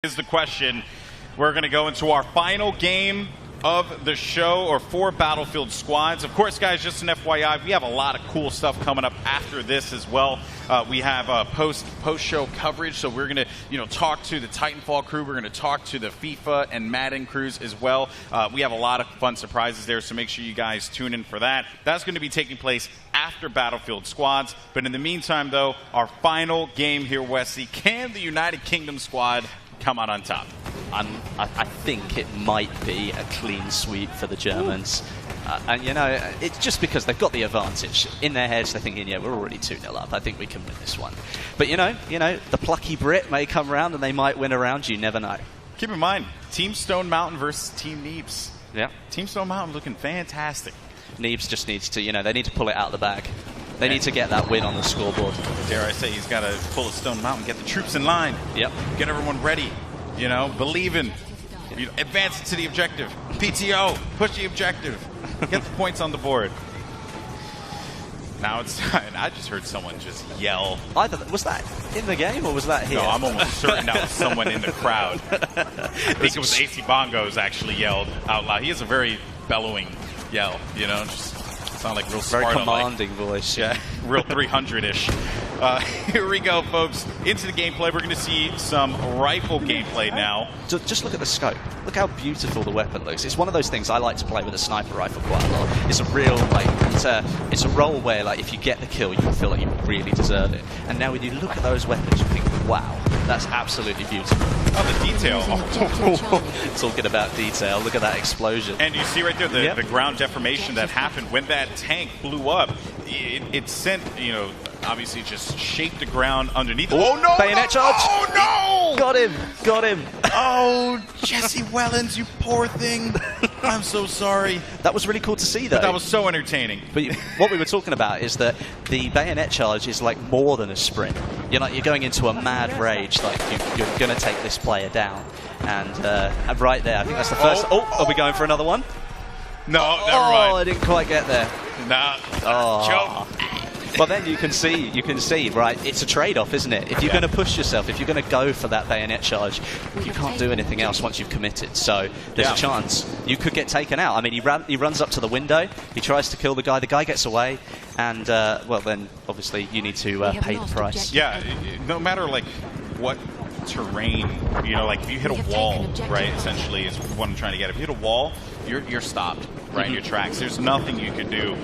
Is the question. We're going to go into our final game of the show, or 4 Battlefield squads. Of course, guys, just an FYI, we have a lot of cool stuff coming up after this as well. We have post-show coverage, so we're going to talk to the Titanfall crew. We're going to talk to the FIFA and Madden crews as well. We have a lot of fun surprises there, so make sure you guys tune in for that. That's going to be taking place after Battlefield squads. But in the meantime, though, our final game here, Wesley, can the United Kingdom squad come out on top? I think it might be a clean sweep for the Germans. And, it's just because they've got the advantage. In their heads, they're thinking, yeah, we're already 2-0 up. I think we can win this one. But, the plucky Brit may come around and they might win a round. You never know. Keep in mind, Team Stone Mountain versus Team Neebs. Yeah. Team Stone Mountain looking fantastic. Neebs just needs to, they need to pull it out of the bag. They need to get that win on the scoreboard. Dare I say, he's got to pull a Stone Mountain, get the troops in line. Yep. Get everyone ready. Believe in. Advance to the objective. PTO, push the objective. Get the points on the board. Now it's time. I just heard someone just yell. Was that in the game or was that here? No, I'm almost certain that was someone in the crowd. I think it was AC Bongos actually yelled out loud. He has a very bellowing yell, just sound like real Sparta-like. Very commanding voice. Yeah, real 300-ish. Here we go, folks. Into the gameplay. We're going to see some rifle gameplay now. Just look at the scope. Look how beautiful the weapon looks. It's one of those things I like to play with a sniper rifle quite a lot. It's a real, it's a role where, if you get the kill, you feel like you really deserve it. And now when you look at those weapons, you think, wow, that's absolutely beautiful. Oh, the detail. Talking about detail. Look at that explosion. And you see right there the ground deformation that happened when that tank blew up. It sent, obviously just shaped the ground underneath. Oh, no! Bayonet charge! Oh, no! Got him! Oh, Jesse Wellens, you poor thing. I'm so sorry. That was really cool to see, though. But that was so entertaining. But what we were talking about is that the bayonet charge is more than a sprint. You're going into a mad rage, you're going to take this player down. And right there, I think that's the first. Are we going for another one? No, never mind. Oh, I didn't quite get there. Nah. Joke. Well, then you can see, right, it's a trade-off, isn't it? If you're going to push yourself, if you're going to go for that bayonet charge, you can't do anything else once you've committed. So there's a chance you could get taken out. I mean, he runs up to the window, he tries to kill the guy gets away, and, well, then, obviously, you need to pay the price. Yeah, no matter, what terrain, if you hit a wall, right, essentially is what I'm trying to get. If you hit a wall, you're stopped, right, in your tracks. There's nothing you can do.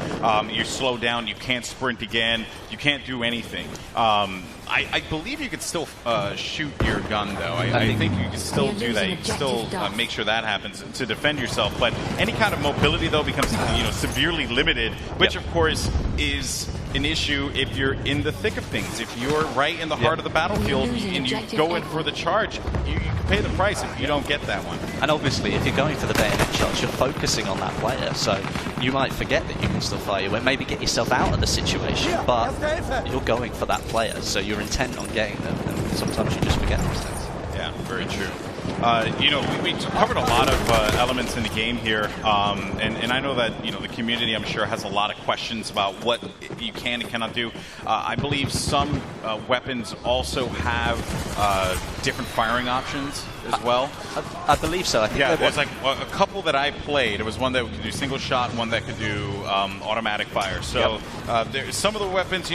You're slowed down. You can't sprint again. You can't do anything. I believe you could still shoot your gun, though. I think you can still do that. You can still make sure that happens to defend yourself. But any kind of mobility, though, becomes severely limited, which, of course, is an issue if you're in the thick of things. If you're right in the heart of the battlefield and you go in for the charge, you can pay the price if you don't get that one. And obviously, if you're going for the bayonet charge, you're focusing on that player, so you might forget that you can still fire your way, maybe get yourself out of the situation, but you're going for that player, so you're intent on getting them, and sometimes you just forget those things. Yeah, very true. We covered a lot of elements in the game here, and I know that the community, I'm sure, has a lot of questions about what you can and cannot do. I believe some weapons also have different firing options as well. I believe so. I think there's a couple that I played. It was one that could do single shot, one that could do automatic fire. So there's some of the weapons,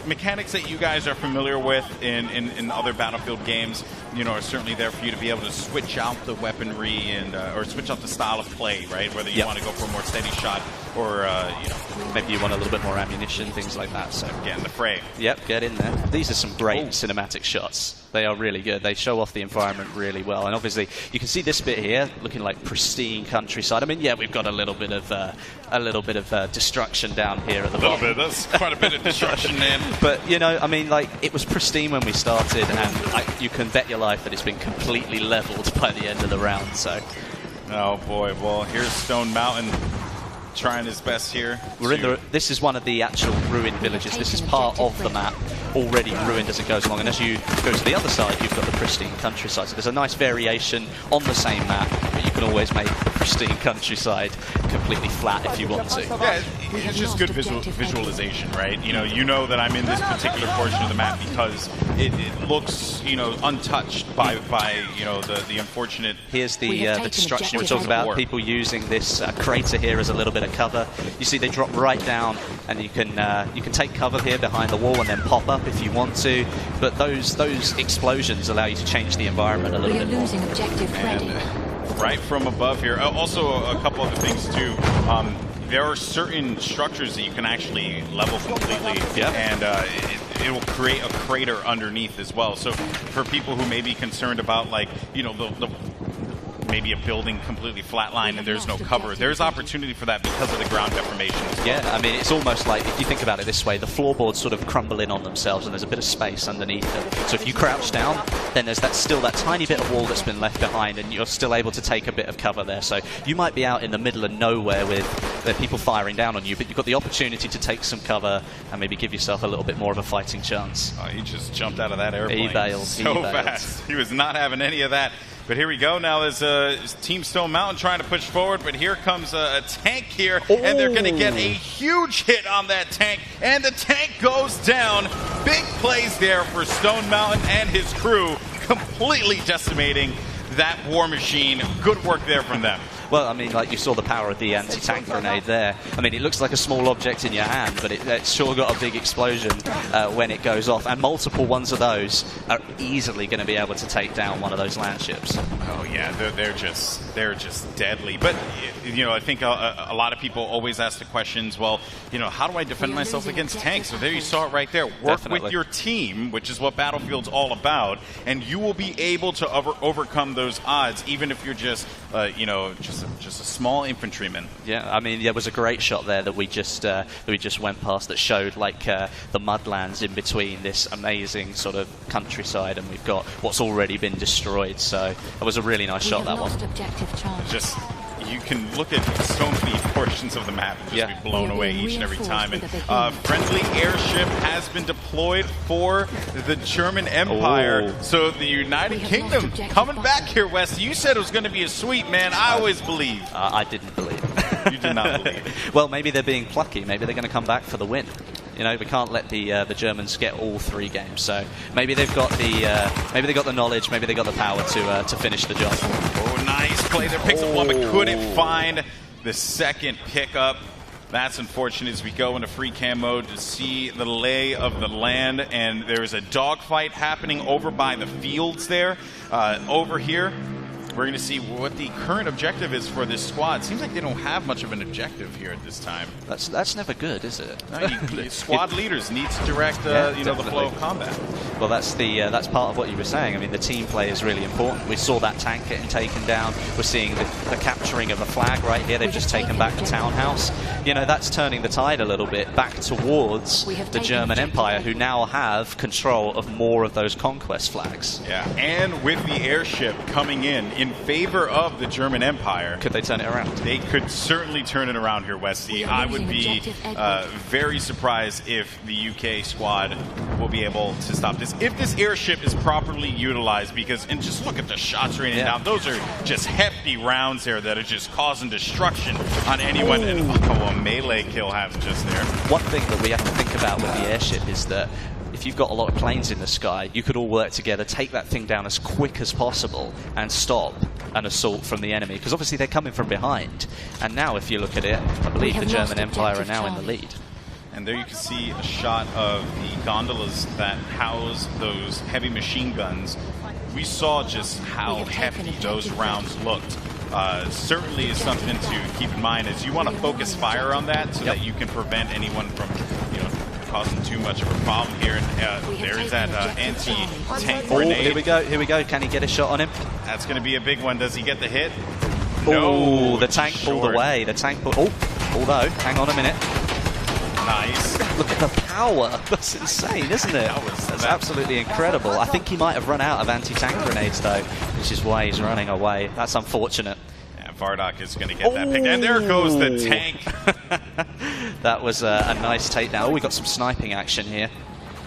mechanics that you guys are familiar with in other Battlefield games, are certainly there for you to be able to switch out the weaponry and or switch out the style of play, right? Whether you want to go for a more steady shot or maybe you want a little bit more ammunition, things like that. So get in the fray. Yep, get in there. These are some great cinematic shots. They are really good. They show off the environment really well. And obviously, you can see this bit here looking like pristine countryside. I mean, yeah, we've got a little bit of destruction down here at the bottom. A little bit. That's quite a bit of destruction, man. But I mean, it was pristine when we started, and you can bet your life that it's been completely leveled by the end of the round. So, oh boy. Well, here's Stone Mountain trying his best here. This is one of the actual ruined villages. This is part of the map, already ruined as it goes along. And as you go to the other side, you've got the pristine countryside. So there's a nice variation on the same map, but you can always make the pristine countryside completely flat if you want to. Yeah, it's just good visualization, right? You know that I'm in this particular portion of the map because it looks, untouched by the unfortunate. Here's the destruction we talked about. People using this crater here as a little bit of cover. You see, they drop right down, and you can take cover here behind the wall and then pop up if you want to. But those explosions allow you to change the environment a little bit more. Losing objective ready. Right from above here. Also, a couple other things too. There are certain structures that you can actually level completely, and it will create a crater underneath as well. So for people who may be concerned about, like, maybe a building completely flatlined and there's no cover, there's opportunity for that because of the ground deformation as well. Yeah, I mean, it's almost like, if you think about it this way, the floorboards sort of crumble in on themselves and there's a bit of space underneath them. So if you crouch down, then there's still that tiny bit of wall that's been left behind, and you're still able to take a bit of cover there. So you might be out in the middle of nowhere with people firing down on you, but you've got the opportunity to take some cover and maybe give yourself a little bit more of a fighting chance. Oh, he just jumped out of that airplane. He bailed. So fast. He was not having any of that. But here we go. Now there's Team Stone Mountain trying to push forward, but here comes a tank here, and they're going to get a huge hit on that tank, and the tank goes down. Big plays there for Stone Mountain and his crew, completely decimating that war machine. Good work there from them. Well, I mean, like, you saw the power of the anti-tank grenade there. I mean, it looks like a small object in your hand, but it's sure got a big explosion when it goes off. And multiple ones of those are easily going to be able to take down one of those land ships. Oh yeah, they're just deadly. But I think a lot of people always ask the questions. Well, how do I defend myself against tanks? So there you saw it right there. Work with your team, which is what Battlefield's all about, and you will be able to overcome those odds, even if you're just a small infantryman. Yeah, I mean, there was a great shot there that we just went past that showed, like, the mudlands in between this amazing sort of countryside, and we've got what's already been destroyed. So it was a really nice shot, that one. Just, you can look at so many portions of the map and just be blown away each and every time. And friendly airship has been deployed for the German Empire. So the United Kingdom coming back here, Wes. You said it was going to be a sweep, man. I always believe. I didn't believe. You did not believe. Well, maybe they're being plucky. Maybe they're going to come back for the win. We can't let the Germans get all 3 games. So maybe they've got the knowledge, maybe they got the power to finish the job. Oh, nice play there. Picks up one, but couldn't find the second pickup. That's unfortunate as we go into free cam mode to see the lay of the land, and there is a dogfight happening over by the fields there. Over here, we're going to see what the current objective is for this squad. Seems like they don't have much of an objective here at this time. That's never good, is it? No, squad leaders need to direct the flow of combat. Well, that's part of what you were saying. I mean, the team play is really important. We saw that tank getting taken down. We're seeing the capturing of a flag right here. They've just taken back the townhouse. That's turning the tide a little bit back towards the German Empire, who now have control of more of those conquest flags. Yeah, and with the airship coming in favor of the German Empire. Could they turn it around? They could certainly turn it around here, Westy. I would be very surprised if the UK squad will be able to stop this. If this airship is properly utilized, and just look at the shots raining down. Those are just hefty rounds there that are just causing destruction on anyone. And a melee kill happens just there. One thing that we have to think about with the airship is that if you've got a lot of planes in the sky, you could all work together, take that thing down as quick as possible and stop an assault from the enemy, because obviously they're coming from behind. And now, if you look at it, I believe the German Empire are now in the lead. And there you can see a shot of the gondolas that house those heavy machine guns. We saw just how hefty those rounds looked. Certainly is something to keep in mind, as you want to focus fire on that so that you can prevent anyone from causing too much of a problem here. And there's that anti-tank grenade. Here we go. Can he get a shot on him? That's going to be a big one. Does he get the hit? No. No. The tank pulled away. Although, hang on a minute. Nice. Look at the power. That's insane, isn't it? That's absolutely incredible. I think he might have run out of anti-tank grenades, though, which is why he's running away. That's unfortunate. Vardock is going to get that pick. And there goes the tank. That was a nice takedown. Oh, we got some sniping action here.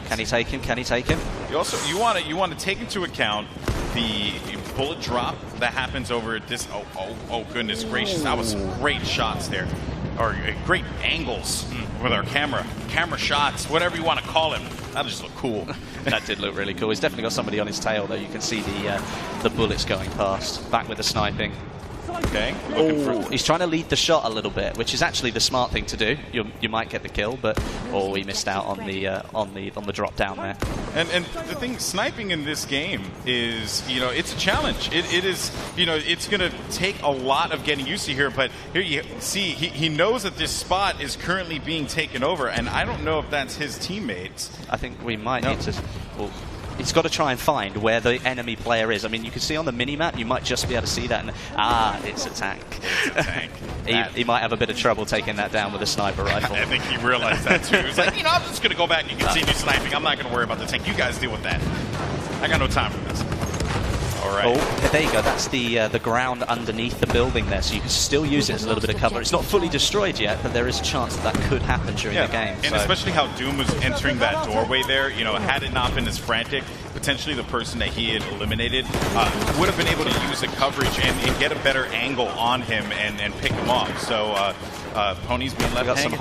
Can he take him? You want to take into account the bullet drop that happens over this. Oh, goodness gracious. That was some great shots there. Or great angles with our camera shots, whatever you want to call it. That just looked cool. That did look really cool. He's definitely got somebody on his tail, though. You can see the bullets going past. Back with the sniping. Okay. He's trying to lead the shot a little bit, which is actually the smart thing to do. You might get the kill, but he missed out on the drop down there. And the thing, sniping in this game is, it's a challenge. It is, it's going to take a lot of getting used to here. But here you see, he knows that this spot is currently being taken over, and I don't know if that's his teammates. I think we might need to. Well, he's got to try and find where the enemy player is. I mean, you can see on the mini-map, you might just be able to see that. And, it's a tank. It's a tank. he might have a bit of trouble taking that down with a sniper rifle. I think he realized that too. He was like, I'm just going to go back and continue sniping. I'm not going to worry about the tank. You guys deal with that. I got no time for this. All right. Oh, there you go. That's the ground underneath the building there, so you can still use it as a little bit of cover. It's not fully destroyed yet, but there is a chance that could happen during the game. And especially how Doom was entering that doorway there, had it not been as frantic, potentially the person that he had eliminated would have been able to use the coverage and get a better angle on him and pick him off. So Pony's been left hanging.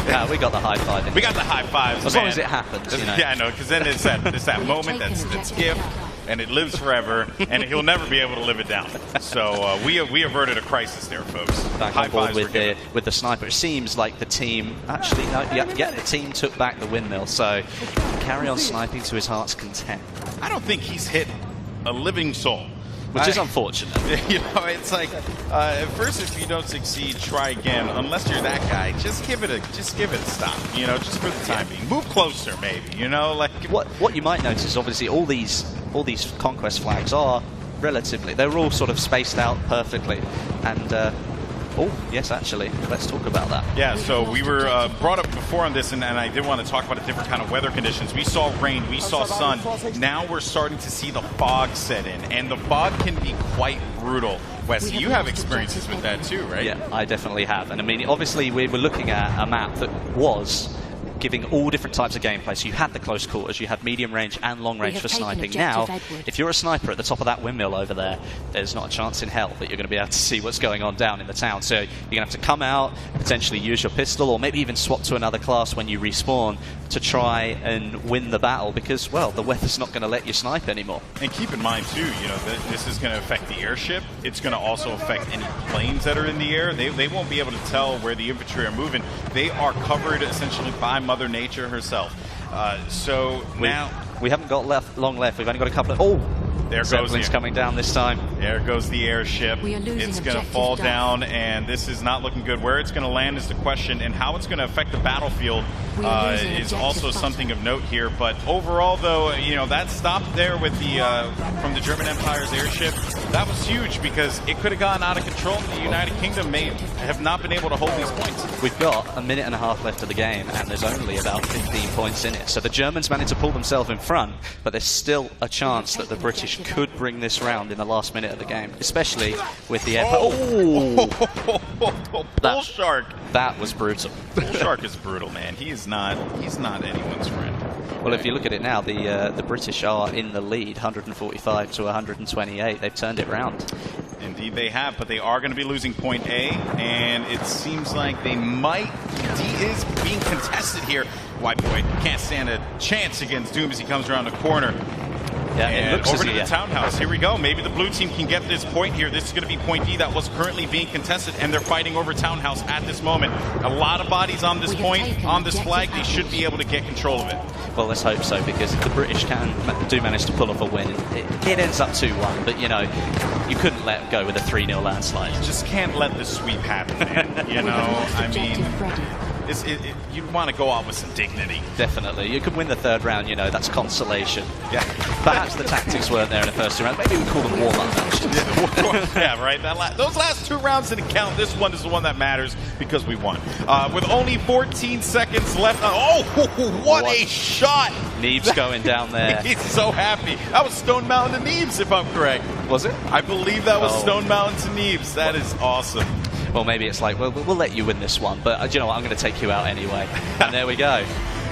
Yeah, we got the high five. We got the high fives, as long as it happens. Yeah, I know, because then it's that moment that's gift. And it lives forever, and he'll never be able to live it down. So we averted a crisis there, folks. Back on board with the sniper. It seems like the team actually, the team took back the windmill. So carry on sniping to his heart's content. I don't think he's hit a living soul, which is unfortunate. It's like at first, if you don't succeed, try again. Unless you're that guy, just give it a stop. Just for the time being. Move closer, maybe. Like what you might notice, obviously, all these conquest flags are relatively. They're all sort of spaced out perfectly, and. Oh, yes, actually. Let's talk about that. Yeah, so we were brought up before on this, and I did want to talk about a different kind of weather conditions. We saw rain, we saw sun. Now we're starting to see the fog set in, and the fog can be quite brutal. Wes, you have experiences with that too, right? Yeah, I definitely have. And I mean, obviously, we were looking at a map that was giving all different types of gameplay. So you had the close quarters, you had medium range and long range for sniping. Now, if you're a sniper at the top of that windmill over there, there's not a chance in hell that you're going to be able to see what's going on down in the town. So you're going to have to come out, potentially use your pistol, or maybe even swap to another class when you respawn to try and win the battle, because, well, the weather's not going to let you snipe anymore. And keep in mind, too, that this is going to affect the airship. It's going to also affect any planes that are in the air. They won't be able to tell where the infantry are moving. They are covered, essentially, by Mother Nature herself. So now we haven't got long left. We've only got a couple of. There goes the coming down this time. There goes the airship. It's going to fall down, and this is not looking good. Where it's going to land is the question, and how it's going to affect the battlefield is also something of note here. But overall, though, that stop there with the from the German Empire's airship, that was huge because it could have gone out of control. The United Kingdom may have not been able to hold these points. We've got a minute and a half left of the game, and there's only about 15 points in it. So the Germans managed to pull themselves in front, but there's still a chance that the British could bring this round in the last minute of the game, especially with the air. Bull Shark. That was brutal. Bull Shark is brutal, man. He's not anyone's friend. Well, if you look at it now, the British are in the lead, 145 to 128. They've turned it round. Indeed they have, but they are going to be losing point A, and it seems like they might. D is being contested here. White boy can't stand a chance against Doom as he comes around the corner. Yeah, and it looks over to the townhouse. Here we go. Maybe the blue team can get this point here. This is going to be point D that was currently being contested, and they're fighting over townhouse at this moment. A lot of bodies on this point, on this flag. They should be able to get control of it. Well, let's hope so, because if the British do manage to pull off a win, it ends up 2-1. But, you couldn't let go with a 3-0 landslide. You just can't let the sweep happen, man. I mean, you'd want to go out with some dignity. Definitely. You could win the third round, that's consolation. Yeah. Perhaps the tactics weren't there in the first 2 rounds. Maybe we call them warm-up matches. Yeah, right. Those last 2 rounds didn't count. This one is the one that matters because we won. With only 14 seconds left. What a shot! Neebs going down there. He's so happy. That was Stone Mountain to Neebs, if I'm correct. Was it? I believe that was Stone Mountain to Neebs. That is awesome. Well, maybe it's like, we'll let you win this one, but do you know what? I'm going to take you out anyway. And there we go.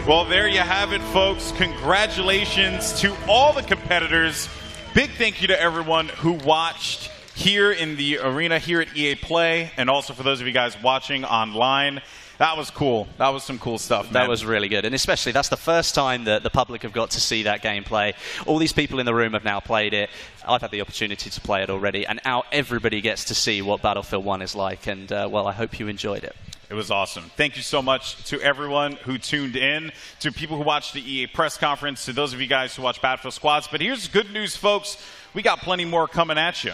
Well, there you have it, folks. Congratulations to all the competitors. big thank you to everyone who watched here in the arena, here at EA Play, and also for those of you guys watching online. That was cool. That was some cool stuff, man. That was really good. And especially, that's the first time that the public have got to see that gameplay. All these people in the room have now played it. I've had the opportunity to play it already. And now everybody gets to see what Battlefield 1 is like. And, well, I hope you enjoyed it. It was awesome. Thank you so much to everyone who tuned in, to people who watched the EA press conference, to those of you guys who watch Battlefield Squads. But here's good news, folks. We got plenty more coming at you.